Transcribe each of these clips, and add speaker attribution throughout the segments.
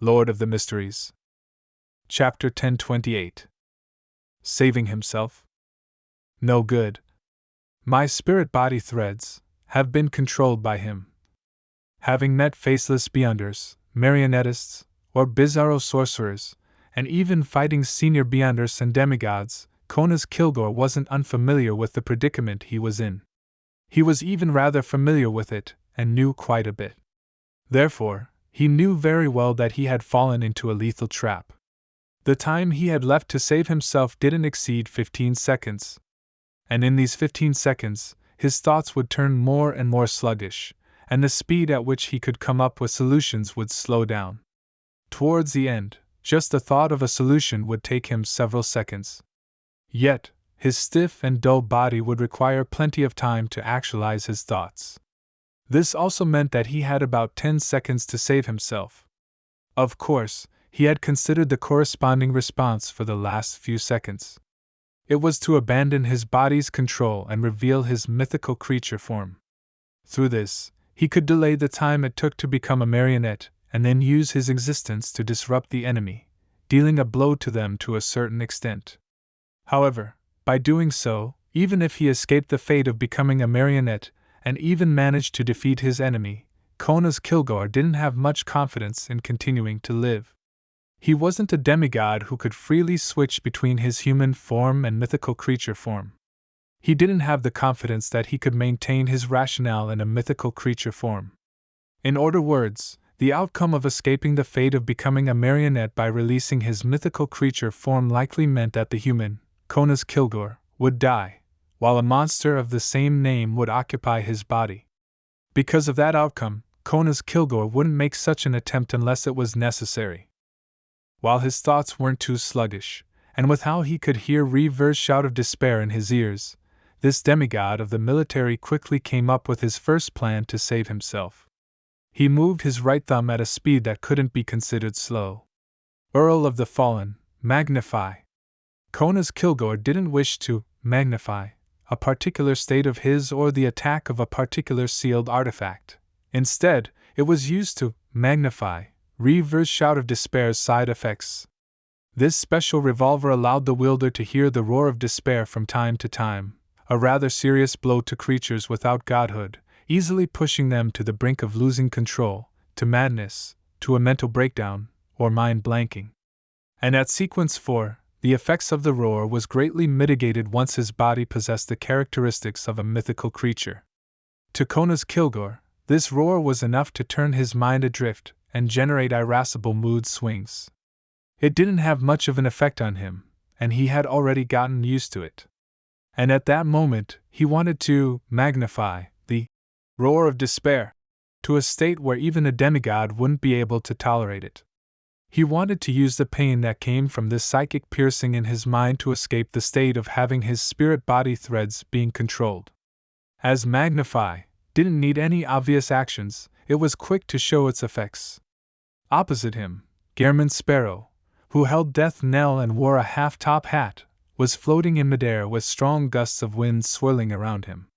Speaker 1: Lord of the Mysteries. Chapter 1028. Saving himself? No good. My spirit-body threads have been controlled by him. Having met faceless beyonders, marionettists, or bizarro sorcerers, and even fighting senior beyonders and demigods, Konas Kilgore wasn't unfamiliar with the predicament he was in. He was even rather familiar with it, and knew quite a bit. Therefore, he knew very well that he had fallen into a lethal trap. The time he had left to save himself didn't exceed 15 seconds. And in these 15 seconds, his thoughts would turn more and more sluggish, and the speed at which he could come up with solutions would slow down. Towards the end, just the thought of a solution would take him several seconds. Yet, his stiff and dull body would require plenty of time to actualize his thoughts. This also meant that he had about 10 seconds to save himself. Of course, he had considered the corresponding response for the last few seconds. It was to abandon his body's control and reveal his mythical creature form. Through this, he could delay the time it took to become a marionette and then use his existence to disrupt the enemy, dealing a blow to them to a certain extent. However, by doing so, even if he escaped the fate of becoming a marionette and even managed to defeat his enemy, Konas Kilgore didn't have much confidence in continuing to live. He wasn't a demigod who could freely switch between his human form and mythical creature form. He didn't have the confidence that he could maintain his rationale in a mythical creature form. In other words, the outcome of escaping the fate of becoming a marionette by releasing his mythical creature form likely meant that the human, Konas Kilgore, would die, while a monster of the same name would occupy his body. Because of that outcome, Konas Kilgore wouldn't make such an attempt unless it was necessary. While his thoughts weren't too sluggish, and with how he could hear Reaver's shout of despair in his ears, this demigod of the military quickly came up with his first plan to save himself. He moved his right thumb at a speed that couldn't be considered slow. Earl of the Fallen, magnify. Konas Kilgore didn't wish to magnify a particular state of his or the attack of a particular sealed artifact. Instead, it was used to magnify Reaver's shout of despair's side effects. This special revolver allowed the wielder to hear the roar of despair from time to time, a rather serious blow to creatures without godhood, easily pushing them to the brink of losing control, to madness, to a mental breakdown, or mind blanking. And at sequence 4, the effects of the roar was greatly mitigated once his body possessed the characteristics of a mythical creature. To Konas Kilgore, this roar was enough to turn his mind adrift and generate irascible mood swings. It didn't have much of an effect on him, and he had already gotten used to it. And at that moment, he wanted to magnify the roar of despair to a state where even a demigod wouldn't be able to tolerate it. He wanted to use the pain that came from this psychic piercing in his mind to escape the state of having his spirit-body threads being controlled. As magnify didn't need any obvious actions, it was quick to show its effects. Opposite him, Gehrman Sparrow, who held Death Knell and wore a half-top hat, was floating in midair with strong gusts of wind swirling around him.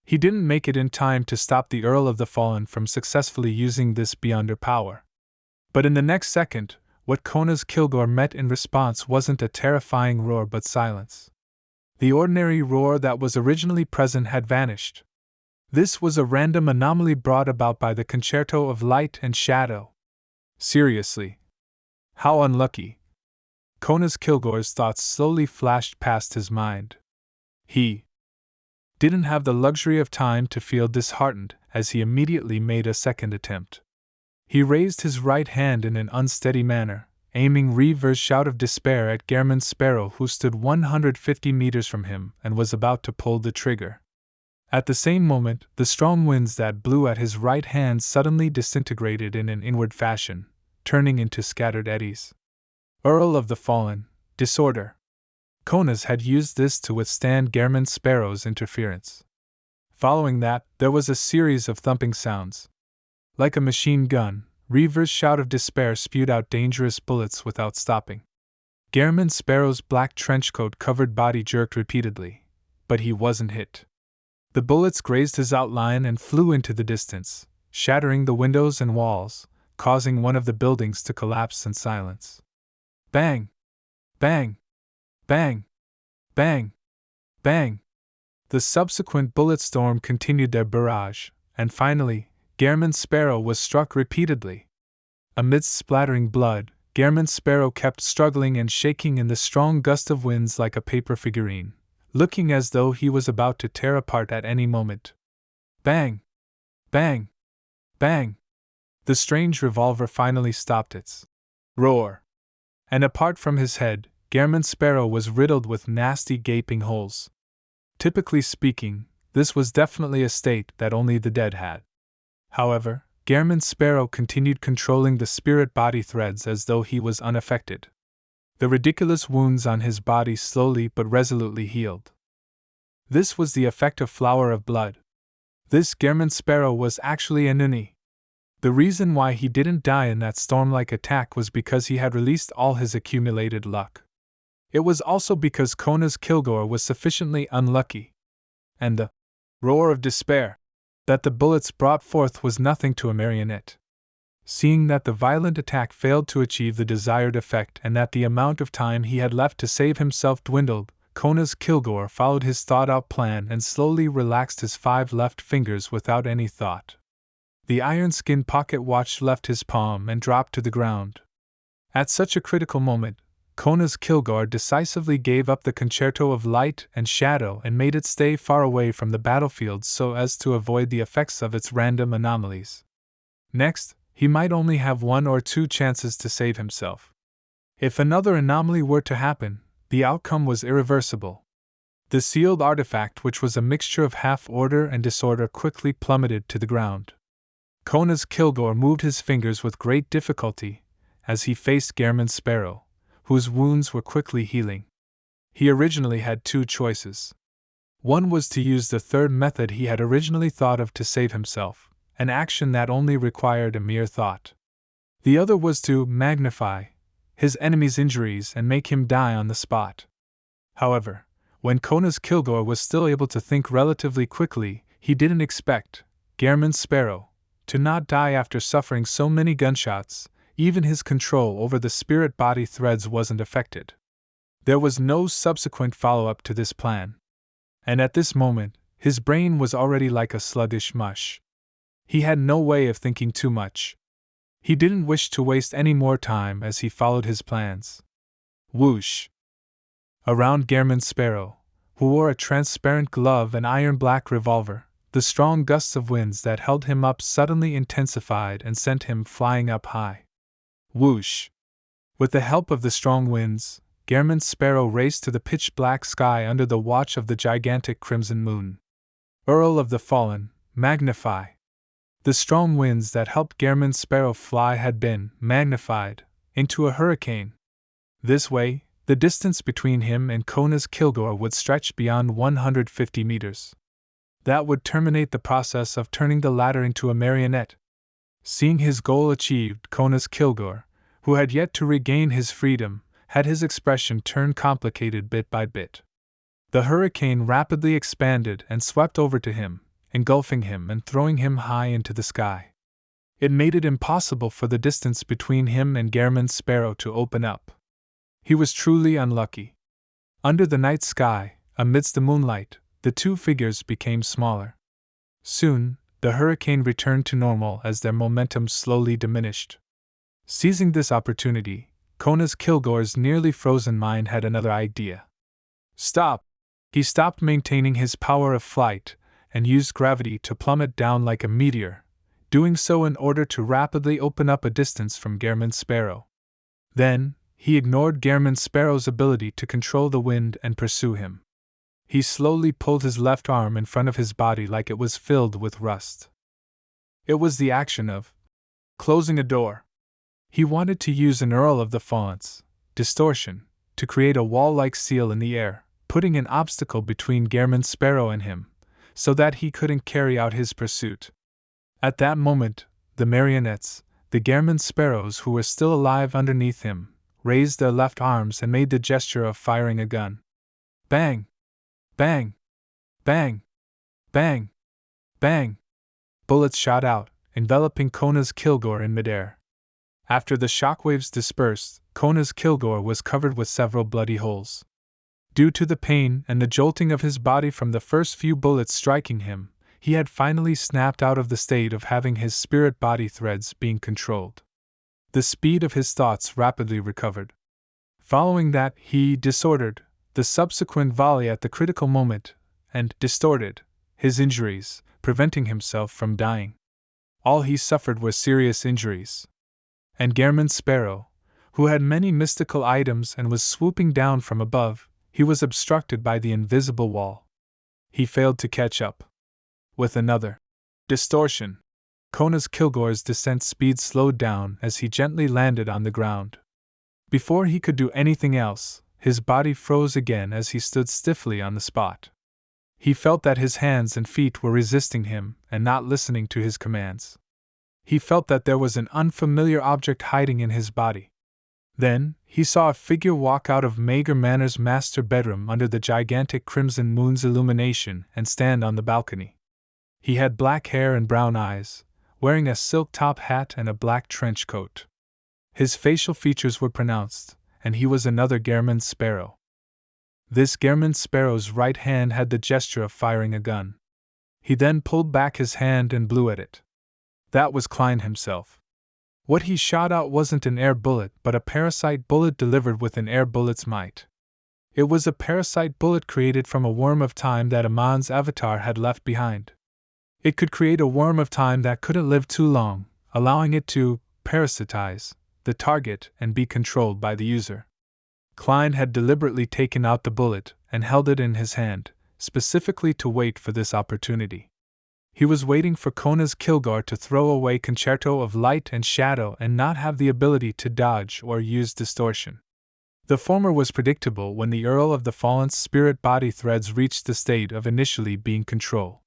Speaker 1: He didn't make it in time to stop the Earl of the Fallen from successfully using this beyonder power. But in the next second, what Konas Kilgore met in response wasn't a terrifying roar but silence. The ordinary roar that was originally present had vanished. This was a random anomaly brought about by the concerto of light and shadow. Seriously. How unlucky. Konas Kilgore's thoughts slowly flashed past his mind. He didn't have the luxury of time to feel disheartened as he immediately made a second attempt. He raised his right hand in an unsteady manner, aiming Reaver's shout of despair at Gehrman Sparrow, who stood 150 meters from him and was about to pull the trigger. At the same moment, the strong winds that blew at his right hand suddenly disintegrated in an inward fashion, turning into scattered eddies. Earl of the Fallen, disorder. Konas had used this to withstand Gehrman Sparrow's interference. Following that, there was a series of thumping sounds. Like a machine gun, Reaver's shout of despair spewed out dangerous bullets without stopping. Gehrman Sparrow's black trenchcoat covered body jerked repeatedly, but he wasn't hit. The bullets grazed his outline and flew into the distance, shattering the windows and walls, causing one of the buildings to collapse in silence. Bang! Bang! Bang! Bang! Bang! The subsequent bullet storm continued their barrage, and finally, Gehrman Sparrow was struck repeatedly. Amidst splattering blood, Gehrman Sparrow kept struggling and shaking in the strong gust of winds like a paper figurine, looking as though he was about to tear apart at any moment. Bang! Bang! Bang! The strange revolver finally stopped its roar. And apart from his head, Gehrman Sparrow was riddled with nasty gaping holes. Typically speaking, this was definitely a state that only the dead had. However, Gehrman Sparrow continued controlling the spirit-body threads as though he was unaffected. The ridiculous wounds on his body slowly but resolutely healed. This was the effect of flower of blood. This Gehrman Sparrow was actually a ninny. The reason why he didn't die in that storm-like attack was because he had released all his accumulated luck. It was also because Kona's Kilgore was sufficiently unlucky. And the roar of despair that the bullets brought forth was nothing to a marionette. Seeing that the violent attack failed to achieve the desired effect and that the amount of time he had left to save himself dwindled, Kona's Kilgore followed his thought-out plan and slowly relaxed his 5 left fingers without any thought. The iron-skin pocket watch left his palm and dropped to the ground. At such a critical moment, Kona's Kilgore decisively gave up the concerto of light and shadow and made it stay far away from the battlefield so as to avoid the effects of its random anomalies. Next, he might only have 1 or 2 chances to save himself. If another anomaly were to happen, the outcome was irreversible. The sealed artifact, which was a mixture of half-order and disorder, quickly plummeted to the ground. Kona's Kilgore moved his fingers with great difficulty as he faced Gehrman Sparrow, whose wounds were quickly healing. He originally had 2 choices. One was to use the third method he had originally thought of to save himself, an action that only required a mere thought. The other was to magnify his enemy's injuries and make him die on the spot. However, when Kona's Kilgore was still able to think relatively quickly, he didn't expect Gehrman Sparrow to not die after suffering so many gunshots. Even his control over the spirit-body threads wasn't affected. There was no subsequent follow-up to this plan. And at this moment, his brain was already like a sluggish mush. He had no way of thinking too much. He didn't wish to waste any more time as he followed his plans. Whoosh! Around Gehrman Sparrow, who wore a transparent glove and iron-black revolver, the strong gusts of winds that held him up suddenly intensified and sent him flying up high. Whoosh! With the help of the strong winds, Gehrman Sparrow raced to the pitch-black sky under the watch of the gigantic crimson moon. Earl of the Fallen, magnify! The strong winds that helped Gehrman Sparrow fly had been magnified into a hurricane. This way, the distance between him and Kona's Kilgore would stretch beyond 150 meters. That would terminate the process of turning the latter into a marionette. Seeing his goal achieved, Kona's Kilgore, who had yet to regain his freedom, had his expression turn complicated bit by bit. The hurricane rapidly expanded and swept over to him, engulfing him and throwing him high into the sky. It made it impossible for the distance between him and Gehrman Sparrow to open up. He was truly unlucky. Under the night sky, amidst the moonlight, the 2 figures became smaller. Soon, the hurricane returned to normal as their momentum slowly diminished. Seizing this opportunity, Kona's Kilgore's nearly frozen mind had another idea. Stop! He stopped maintaining his power of flight and used gravity to plummet down like a meteor, doing so in order to rapidly open up a distance from Gehrman Sparrow. Then, he ignored Gehrman Sparrow's ability to control the wind and pursue him. He slowly pulled his left arm in front of his body like it was filled with rust. It was the action of closing a door. He wanted to use an Earl of the Fallen's distortion to create a wall-like seal in the air, putting an obstacle between Gehrman Sparrow and him, so that he couldn't carry out his pursuit. At that moment, the marionettes, the Gehrman Sparrows who were still alive underneath him, raised their left arms and made the gesture of firing a gun. Bang! Bang! Bang! Bang! Bang! Bullets shot out, enveloping Kona's Kilgore in midair, After the shockwaves dispersed, Kona's Kilgore was covered with several bloody holes. Due to the pain and the jolting of his body from the first few bullets striking him, he had finally snapped out of the state of having his spirit-body threads being controlled. The speed of his thoughts rapidly recovered. Following that, he disordered the subsequent volley at the critical moment, and distorted his injuries, preventing himself from dying. All he suffered were serious injuries. And Gehrman's sparrow, who had many mystical items and was swooping down from above, he was obstructed by the invisible wall. He failed to catch up. With another distortion, Kona's Kilgore's descent speed slowed down as he gently landed on the ground. Before he could do anything else, his body froze again as he stood stiffly on the spot. He felt that his hands and feet were resisting him and not listening to his commands. He felt that there was an unfamiliar object hiding in his body. Then, he saw a figure walk out of Mager Manor's master bedroom under the gigantic crimson moon's illumination and stand on the balcony. He had black hair and brown eyes, wearing a silk top hat and a black trench coat. His facial features were pronounced, and he was another Gehrman sparrow. This Gehrman sparrow's right hand had the gesture of firing a gun. He then pulled back his hand and blew at it. That was Klein himself. What he shot out wasn't an air bullet but a parasite bullet delivered with an air bullet's might. It was a parasite bullet created from a worm of time that Amon's avatar had left behind. It could create a worm of time that couldn't live too long, allowing it to parasitize the target and be controlled by the user. Klein had deliberately taken out the bullet and held it in his hand, specifically to wait for this opportunity. He was waiting for Kona's Kilgore to throw away Concerto of Light and Shadow and not have the ability to dodge or use distortion. The former was predictable when the Earl of the Fallen's spirit-body threads reached the state of initially being control.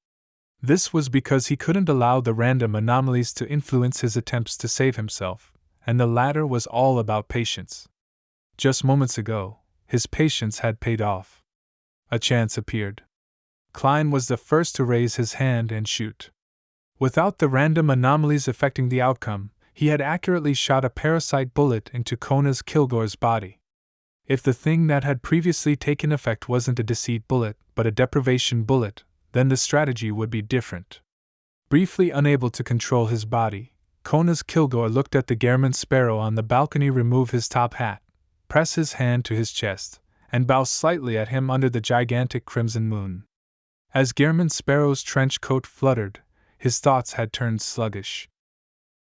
Speaker 1: This was because he couldn't allow the random anomalies to influence his attempts to save himself, and the latter was all about patience. Just moments ago, his patience had paid off. A chance appeared. Klein was the first to raise his hand and shoot. Without the random anomalies affecting the outcome, he had accurately shot a parasite bullet into Kona's Kilgore's body. If the thing that had previously taken effect wasn't a deceit bullet but a deprivation bullet, then the strategy would be different. Briefly unable to control his body, Kona's Kilgore looked at the Gehrman sparrow on the balcony remove his top hat, press his hand to his chest, and bow slightly at him under the gigantic crimson moon. As Gehrman Sparrow's trench coat fluttered, his thoughts had turned sluggish.